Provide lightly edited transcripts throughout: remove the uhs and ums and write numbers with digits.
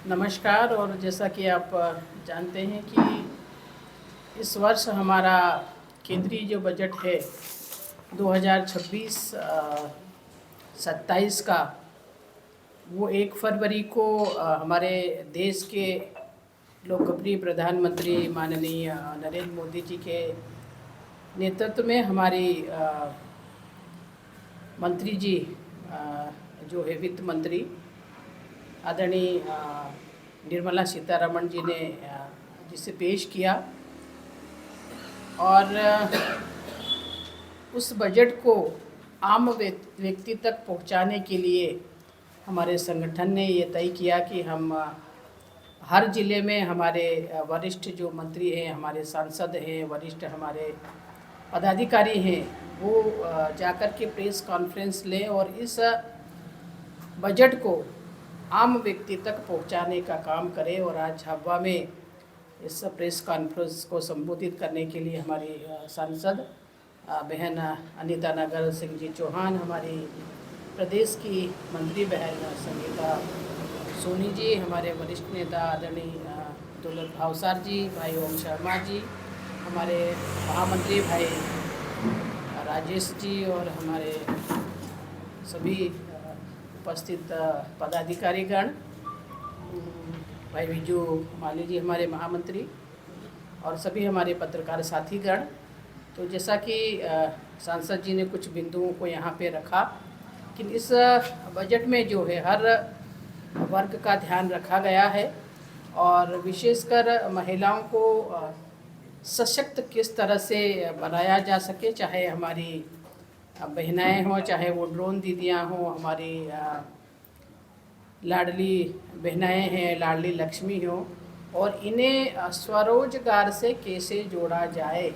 नमस्कार। और जैसा कि आप जानते हैं कि इस वर्ष हमारा केंद्रीय जो बजट है 2026-27 का, वो 1 फरवरी को हमारे देश के लोकप्रिय प्रधानमंत्री माननीय नरेंद्र मोदी जी के नेतृत्व में हमारी मंत्री जी जो है वित्त मंत्री आदरणीय निर्मला सीतारमण जी ने जिसे पेश किया। और उस बजट को आम व्यक्ति तक पहुंचाने के लिए हमारे संगठन ने ये तय किया कि हम हर ज़िले में हमारे वरिष्ठ जो मंत्री हैं, हमारे सांसद हैं, वरिष्ठ हमारे पदाधिकारी हैं, वो जाकर के प्रेस कॉन्फ्रेंस लें और इस बजट को आम व्यक्ति तक पहुंचाने का काम करें। और आज हवा में इस प्रेस कॉन्फ्रेंस को संबोधित करने के लिए हमारी सांसद बहन अनीता नागर सिंह जी चौहान, हमारी प्रदेश की मंत्री बहन संगीता सोनी जी, हमारे वरिष्ठ नेता आदरणीय दौलत भावसार जी, भाई ओम शर्मा जी, हमारे महामंत्री भाई राजेश जी और हमारे सभी उपस्थित पदाधिकारीगण, भाई विजू माली जी हमारे महामंत्री, और सभी हमारे पत्रकार साथीगण। तो जैसा कि सांसद जी ने कुछ बिंदुओं को यहाँ पे रखा कि इस बजट में जो है हर वर्ग का ध्यान रखा गया है और विशेषकर महिलाओं को सशक्त किस तरह से बनाया जा सके, चाहे हमारी बहनाएं हों, चाहे वो ड्रोन दीदियां हों, हमारी लाडली बहनाएं हैं, लाडली लक्ष्मी हों, और इन्हें स्वरोजगार से कैसे जोड़ा जाए,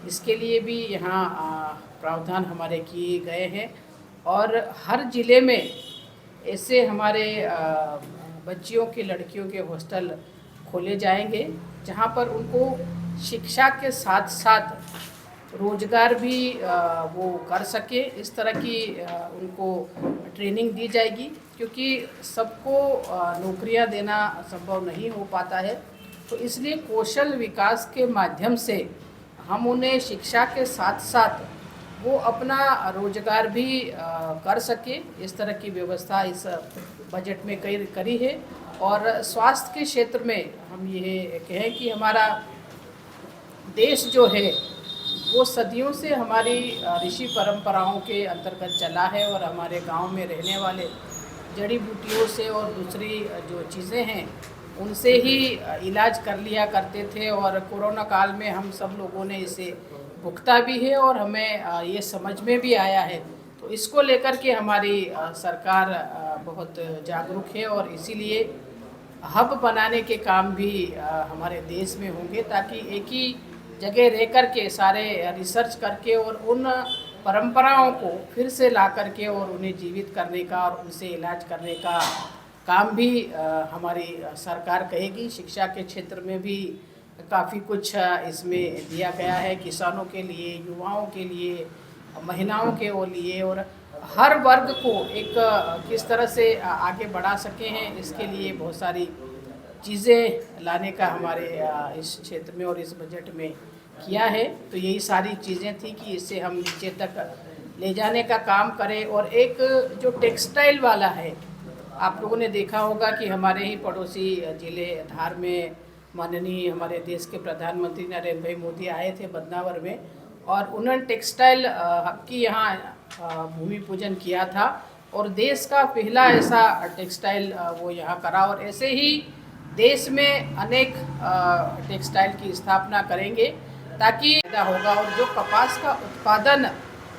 इसके लिए भी यहाँ प्रावधान हमारे किए गए हैं। और हर ज़िले में ऐसे हमारे बच्चियों के, लड़कियों के हॉस्टल खोले जाएंगे जहाँ पर उनको शिक्षा के साथ साथ रोज़गार भी वो कर सके, इस तरह की उनको ट्रेनिंग दी जाएगी, क्योंकि सबको नौकरियां देना संभव नहीं हो पाता है। तो इसलिए कौशल विकास के माध्यम से हम उन्हें शिक्षा के साथ साथ वो अपना रोज़गार भी कर सके, इस तरह की व्यवस्था इस बजट में करी है। और स्वास्थ्य के क्षेत्र में हम ये कहें कि हमारा देश जो है वो सदियों से हमारी ऋषि परंपराओं के अंतर्गत चला है और हमारे गांव में रहने वाले जड़ी बूटियों से और दूसरी जो चीज़ें हैं उनसे ही इलाज कर लिया करते थे। और कोरोना काल में हम सब लोगों ने इसे भुगता भी है और हमें ये समझ में भी आया है। तो इसको लेकर के हमारी सरकार बहुत जागरूक है और इसीलिए हब बनाने के काम भी हमारे देश में होंगे, ताकि एक ही जगह रह कर के सारे रिसर्च करके और उन परंपराओं को फिर से ला करके और उन्हें जीवित करने का और उनसे इलाज करने का काम भी हमारी सरकार करेगी। शिक्षा के क्षेत्र में भी काफ़ी कुछ इसमें दिया गया है, किसानों के लिए, युवाओं के लिए, महिलाओं के लिए, और हर वर्ग को एक किस तरह से आगे बढ़ा सके हैं, इसके लिए बहुत सारी चीज़ें लाने का हमारे इस क्षेत्र में और इस बजट में किया है। तो यही सारी चीज़ें थी कि इसे हम नीचे तक ले जाने का काम करें। और एक जो टेक्सटाइल वाला है, आप लोगों ने देखा होगा कि हमारे ही पड़ोसी ज़िले धार में माननीय हमारे देश के प्रधानमंत्री नरेंद्र भाई मोदी आए थे बदनावर में, और उन्होंने टेक्सटाइल की यहाँ भूमि पूजन किया था और देश का पहला ऐसा टेक्सटाइल वो यहाँ करा। और ऐसे ही देश में अनेक टेक्सटाइल की स्थापना करेंगे ताकि फायदा होगा। और जो कपास का उत्पादन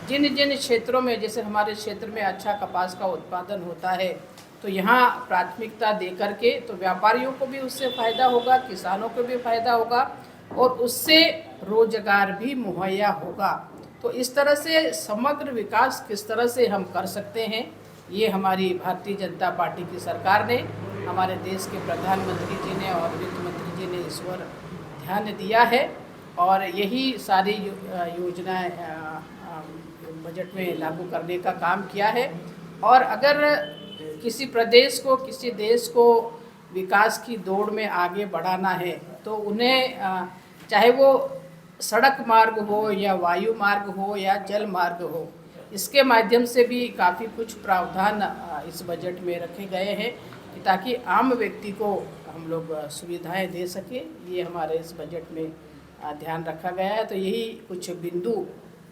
जिन जिन क्षेत्रों में, जैसे हमारे क्षेत्र में अच्छा कपास का उत्पादन होता है, तो यहाँ प्राथमिकता दे करके तो व्यापारियों को भी उससे फ़ायदा होगा, किसानों को भी फ़ायदा होगा और उससे रोजगार भी मुहैया होगा। तो इस तरह से समग्र विकास किस तरह से हम कर सकते हैं, ये हमारी भारतीय जनता पार्टी की सरकार ने, हमारे देश के प्रधानमंत्री जी ने और वित्त मंत्री जी ने इस पर ध्यान दिया है। और यही सारी योजनाएं बजट में लागू करने का काम किया है। और अगर किसी प्रदेश को, किसी देश को विकास की दौड़ में आगे बढ़ाना है तो उन्हें चाहे वो सड़क मार्ग हो या वायु मार्ग हो या जल मार्ग हो, इसके माध्यम से भी काफ़ी कुछ प्रावधान इस बजट में रखे गए हैं कि ताकि आम व्यक्ति को हम लोग सुविधाएं दे सके। ये हमारे इस बजट में ध्यान रखा गया है। तो यही कुछ बिंदु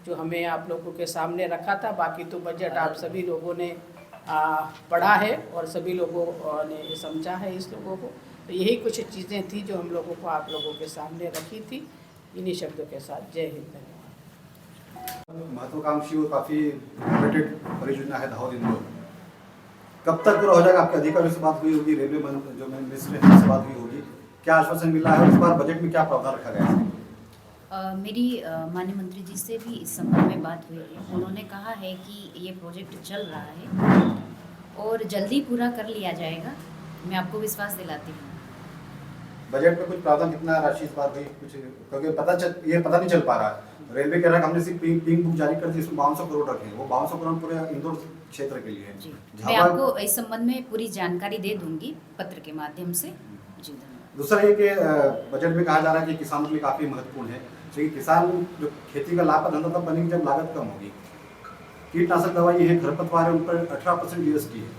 जो हमें आप लोगों के सामने रखा था। बाकी तो बजट आप सभी लोगों ने पढ़ा है और सभी लोगों ने समझा है इस लोगों को। तो यही कुछ चीज़ें थी जो हम लोगों को आप लोगों के सामने रखी थी। इन्हीं शब्दों के साथ जय हिंद, धन्यवाद। महत्वाकांक्षी और काफ़ी अपडेटेड परियोजना है दाहोद इंदौर। कब तक पूरा हो जाएगा? आपके अधिकारियों से बात हुई होगी, रेलवे मंत्री जो मिनिस्टर है से बात हुई होगी, क्या आश्वासन मिला है और इस बार बजट में क्या प्रावधान रखा गया है? मेरी माननीय मंत्री जी से भी इस संबंध में बात हुई है। उन्होंने कहा है कि ये प्रोजेक्ट चल रहा है और जल्दी पूरा कर लिया जाएगा। मैं आपको विश्वास दिलाती हूँ। बजट में कुछ प्रावधान कितना राशि इस बार हुई कुछ, क्योंकि ये पता नहीं चल पा रहा है। रेलवे कह रहा है हमने सिर्फ पिंक बुक जारी कर दी, इसमें 5200 करोड़ रखे हैं। वो 5200 करोड़ पूरे इंदौर क्षेत्र के लिए है। जी, मैं आपको इस संबंध में पूरी जानकारी दे दूंगी पत्र के माध्यम से। जी धन्यवाद। दूसरा ये कि बजट में कहा जा रहा है कि किसानों के लिए काफ़ी महत्वपूर्ण है, क्योंकि किसान जो खेती का लाभ का धंधा तब बनेगी जब लागत कम होगी। कीटनाशक दवाई है, खरपतवार है, उन पर 18% जीएसटी है।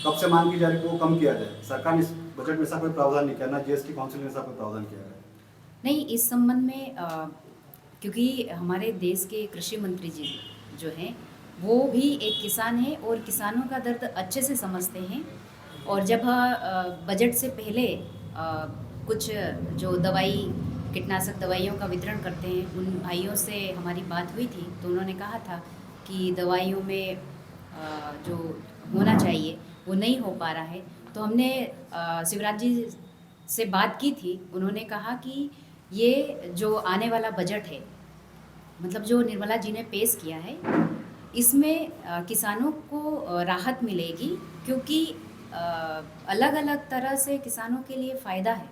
कब से मांग की जा रही है वो कम किया जाए। सरकार ने इस बजट में ऐसा कोई प्रावधान नहीं किया, ना जीएसटी काउंसिल ने ऐसा कोई प्रावधान किया है। नहीं, इस संबंध में क्योंकि हमारे देश के कृषि मंत्री जी जो हैं वो भी एक किसान हैं और किसानों का दर्द अच्छे से समझते हैं। और जब बजट से पहले कुछ जो कीटनाशक दवाइयों का वितरण करते हैं उन भाइयों से हमारी बात हुई थी, तो उन्होंने कहा था कि दवाइयों में जो होना चाहिए वो नहीं हो पा रहा है। तो हमने शिवराज जी से बात की थी। उन्होंने कहा कि ये जो आने वाला बजट है, मतलब जो निर्मला जी ने पेश किया है, इसमें किसानों को राहत मिलेगी, क्योंकि अलग अलग तरह से किसानों के लिए फ़ायदा है।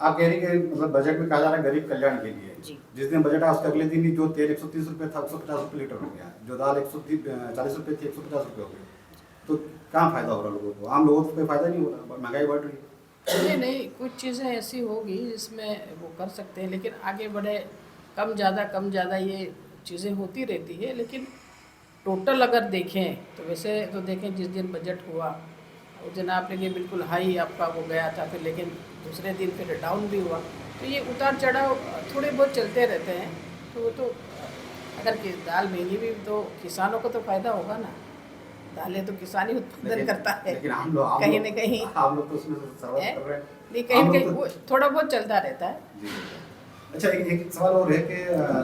आप कह रही कि मतलब बजट में कहा जा रहा है गरीब कल्याण के लिए। जी। जिस दिन बजट आया उसके अगले दिन ही जो तेल 130 रुपये था 150 रुपये लीटर हो गया, जो दाल 140 रुपये थी 150 रुपये हो गई। तो कहाँ फायदा हो रहा लोगों को? आम लोगों को कोई फायदा नहीं हो रहा, महंगाई बढ़ रही है। नहीं, कुछ चीज़ें ऐसी होगी जिसमें वो कर सकते हैं, लेकिन आगे बढ़े कम ज़्यादा ये चीज़ें होती रहती है। लेकिन टोटल अगर देखें तो वैसे तो देखें जिस दिन बजट हुआ उस दिन आपने ये बिल्कुल हाई आपका वो गया था, फिर लेकिन दूसरे दिन फिर डाउन भी हुआ। तो ये उतार चढ़ाव थोड़े बहुत चलते रहते हैं। तो वो तो अगर कि दाल महंगी भी तो किसानों को तो फ़ायदा होगा ना। दालें तो किसान ही उत्पादन करता है, लेकिन कहीं न कहीं आप लोग तो उसमें सर्वाइव कर रहे हैं। नहीं, कहीं न कहीं वो थोड़ा बहुत चलता रहता है। अच्छा, एक सवाल और है कि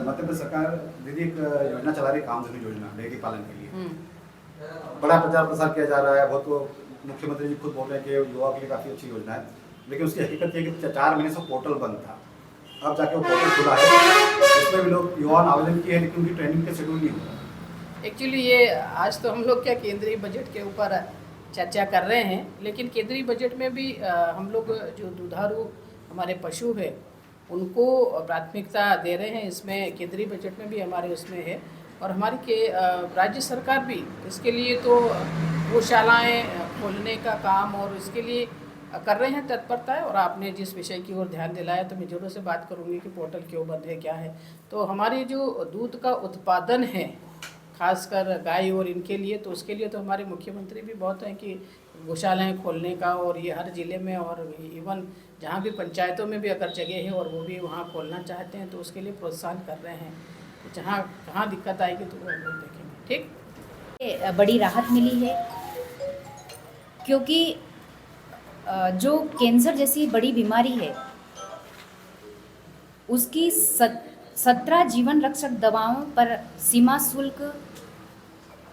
मध्य प्रदेश सरकार दीदी एक योजना चला रही है, कामधेनु योजना डेयरी पालन के लिए। बड़ा प्रचार प्रसार किया जा रहा है, बहुत तो मुख्यमंत्री जी खुद बोल रहे हैं कि युवा के लिए काफ़ी अच्छी योजना है। लेकिन उसकी हकीकत ये है कि 4 महीने से पोर्टल बंद था, अब जाके वो पोर्टल खुला है। इसमें भी लोग युवाओं ने आवेदन किए हैं, लेकिन उनकी ट्रेनिंग के शेड्यूल नहीं हुआ। एक्चुअली ये आज तो हम लोग क्या केंद्रीय बजट के ऊपर चर्चा कर रहे हैं, लेकिन केंद्रीय बजट में भी हम लोग जो दुधारू हमारे पशु है उनको प्राथमिकता दे रहे हैं। इसमें केंद्रीय बजट में भी हमारे उसमें है और हमारी के राज्य सरकार भी इसके लिए तो गौशालाएँ खोलने का काम और इसके लिए कर रहे हैं तत्परता है। और आपने जिस विषय की ओर ध्यान दिलाया तो मैं ज़रूर से बात करूँगी कि पोर्टल क्यों बंद है, क्या है। तो हमारी जो दूध का उत्पादन है खासकर गाय और इनके लिए, तो उसके लिए तो हमारे मुख्यमंत्री भी बहुत हैं कि गौशालाएँ खोलने का, और ये हर ज़िले में और इवन जहाँ भी पंचायतों में भी अगर जगह है और वो भी वहाँ खोलना चाहते हैं तो उसके लिए प्रोत्साहन कर रहे हैं। तो जहाँ कहाँ दिक्कत आएगी तो वो हम लोग देखेंगे। ठीक, बड़ी राहत मिली है, क्योंकि जो कैंसर जैसी बड़ी बीमारी है उसकी 17 जीवन रक्षक दवाओं पर सीमा शुल्क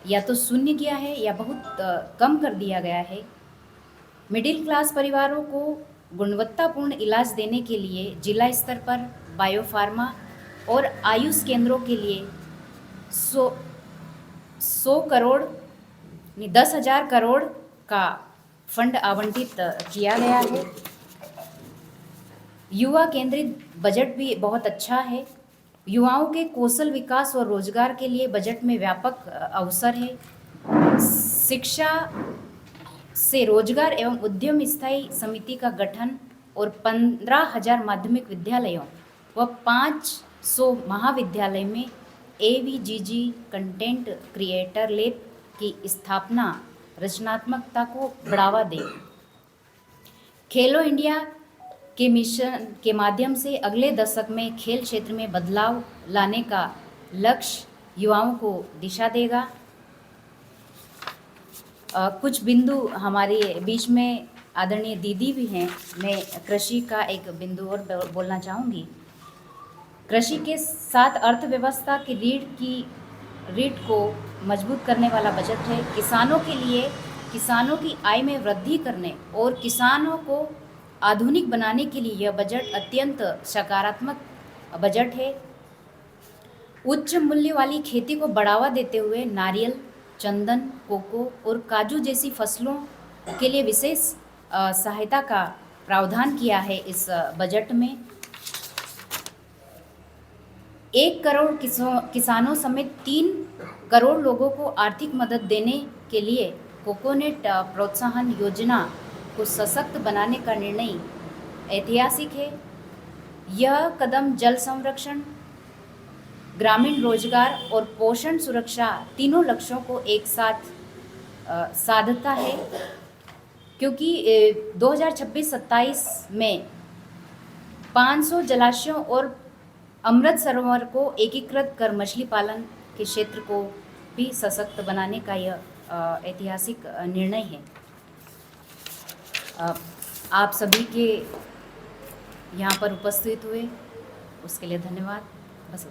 या तो शून्य किया है या बहुत कम कर दिया गया है। मिडिल क्लास परिवारों को गुणवत्तापूर्ण इलाज देने के लिए जिला स्तर पर बायोफार्मा और आयुष केंद्रों के लिए 100 करोड़ 10,000 करोड़ का फंड आवंटित किया गया है। युवा केंद्रित बजट भी बहुत अच्छा है। युवाओं के कौशल विकास और रोजगार के लिए बजट में व्यापक अवसर है। शिक्षा से रोजगार एवं उद्यम स्थायी समिति का गठन और 15,000 माध्यमिक विद्यालयों व 500 महाविद्यालय में AVGG कंटेंट क्रिएटर लैब की स्थापना रचनात्मकता को बढ़ावा दे। खेलो इंडिया के मिशन के माध्यम से अगले दशक में खेल क्षेत्र में बदलाव लाने का लक्ष्य युवाओं को दिशा देगा। कुछ बिंदु हमारे बीच में आदरणीय दीदी भी हैं। मैं कृषि का एक बिंदु और बोलना चाहूँगी। कृषि के साथ अर्थव्यवस्था की रीढ़ को मजबूत करने वाला बजट है। किसानों के लिए किसानों की आय में वृद्धि करने और किसानों को आधुनिक बनाने के लिए यह बजट अत्यंत सकारात्मक बजट है। उच्च मूल्य वाली खेती को बढ़ावा देते हुए नारियल, चंदन, कोको और काजू जैसी फसलों के लिए विशेष सहायता का प्रावधान किया है। इस बजट में 1 करोड़ किसानों समेत 3 करोड़ लोगों को आर्थिक मदद देने के लिए कोकोनट प्रोत्साहन योजना को सशक्त बनाने का निर्णय ऐतिहासिक है। यह कदम जल संरक्षण, ग्रामीण रोजगार और पोषण सुरक्षा तीनों लक्ष्यों को एक साथ साधता है, क्योंकि 2026-27 में 500 जलाशयों और अमृत सरोवर को एकीकृत कर मछली पालन के क्षेत्र को भी सशक्त बनाने का यह ऐतिहासिक निर्णय है। आप सभी के यहाँ पर उपस्थित हुए उसके लिए धन्यवाद। बस।